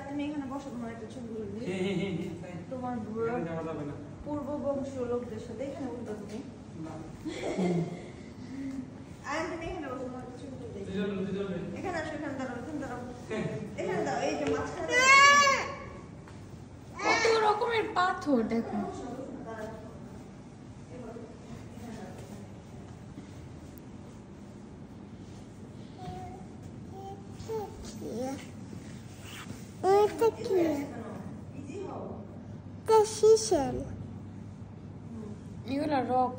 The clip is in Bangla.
তুমি এখানে বসো, তোমার একটা ছবি তুলে দিই। তোমার পূর্ব বংশীয় লোকদের সাথে এখানে উঠবে তুমি। আর তুমি এখানে বসো, তোমার একটা ছবি তুলে দিই। এখানে আসো, এখানে দাঁড়াও, এখানে দাঁড়াও, এখানে দাও, এই যে মাঝখানে কত রকমের পাথর দেখো। এগুলা রক।